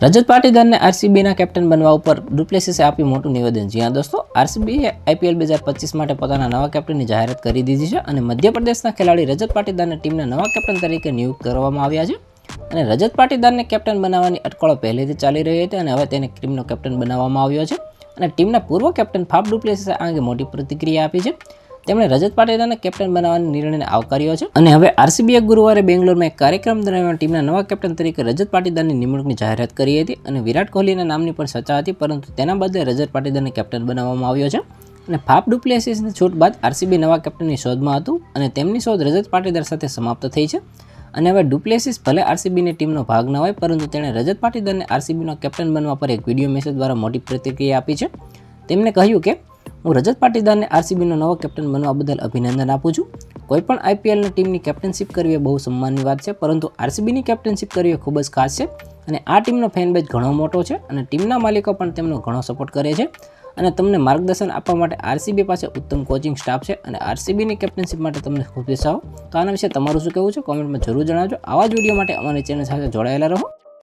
રજત પાટીદારને આરસીબીના captain બનવા ઉપર ડુપ્લેસિસે આપ્યું મોટું નિવેદન। જી હા દોસ્તો, આરસીબીએ આઈપીએલ 2025 માટે પોતાના નવા કેપ્ટનની જાહેરાત કરી દીધી છે અને મધ્યપ્રદેશના ખેલાડી રજત પાટીદારને ટીમના નવા કેપ્ટન તરીકે નિયુક્ત કરવામાં આવ્યા છે। અને રજત પાટીદારને કેપ્ટન બનાવવાની અટકળો પહેલેથી ચાલી રહી હતી અને હવે તેને ટીમનો કેપ્ટન બનાવવામાં આવ્યો છે। અને ટીમના પૂર્વ કેપ્ટન ફાફ ડુપ્લેસિસે આ અંગે મોટી પ્રતિક્રિયા આપી છે। તેમણે રજત પાટીદારને કેપ્ટન બનાવવાની નિર્ણયને આવકાર્યો છે અને હવે આરસીબીએ ગુરુવારે બેંગ્લોરમાં એક કાર્યક્રમ દરમિયાન ટીમના નવા કેપ્ટન તરીકે રજત પાટીદારની નિમણૂકની જાહેરાત કરી હતી અને વિરાટ કોહલીના નામની પણ ચર્ચા હતી, પરંતુ તેના બદલે રજત પાટીદારને કેપ્ટન બનાવવામાં આવ્યો છે। અને ફાફ ડુપ્લેસિસની છૂટ બાદ આરસીબી નવા કેપ્ટનની શોધમાં હતું અને તેમની શોધ રજત પાટીદાર સાથે સમાપ્ત થઈ છે। અને હવે ડુપ્લેસિસ ભલે આરસીબીની ટીમનો ભાગ ન હોય, પરંતુ તેણે રજત પાટીદારને આરસીબીનો કેપ્ટન બનવા પર એક વિડીયો મેસેજ દ્વારા મોટી પ્રતિક્રિયા આપી છે। તેમણે કહ્યું કે હું રજત પાટીદારને આરસીબીનો નવો કેપ્ટન બનવા બદલ અભિનંદન આપું છું। કોઈપણ આઈપીએલની ટીમની કેપ્ટનશિપ કરવી એ બહુ સન્માનની વાત છે, પરંતુ આરસીબીની કેપ્ટનશિપ કરવી એ ખૂબ જ ખાસ છે અને આ ટીમનો ફેન બેઝ ઘણો મોટો છે અને ટીમના માલિકો પણ તેમનો ઘણો સપોર્ટ કરે છે અને તમને માર્ગદર્શન આપવા માટે આરસીબી પાસે ઉત્તમ કોચિંગ સ્ટાફ છે અને આરસીબીની કેપ્ટનશિપ માટે તમને શુભેચ્છાઓ। તો આના વિશે તમારું શું કહેવું છે, કોમેન્ટમાં જરૂર જણાવજો। આવા જ વિડીયો માટે અમારી ચેનલ સાથે જોડાયેલા રહો।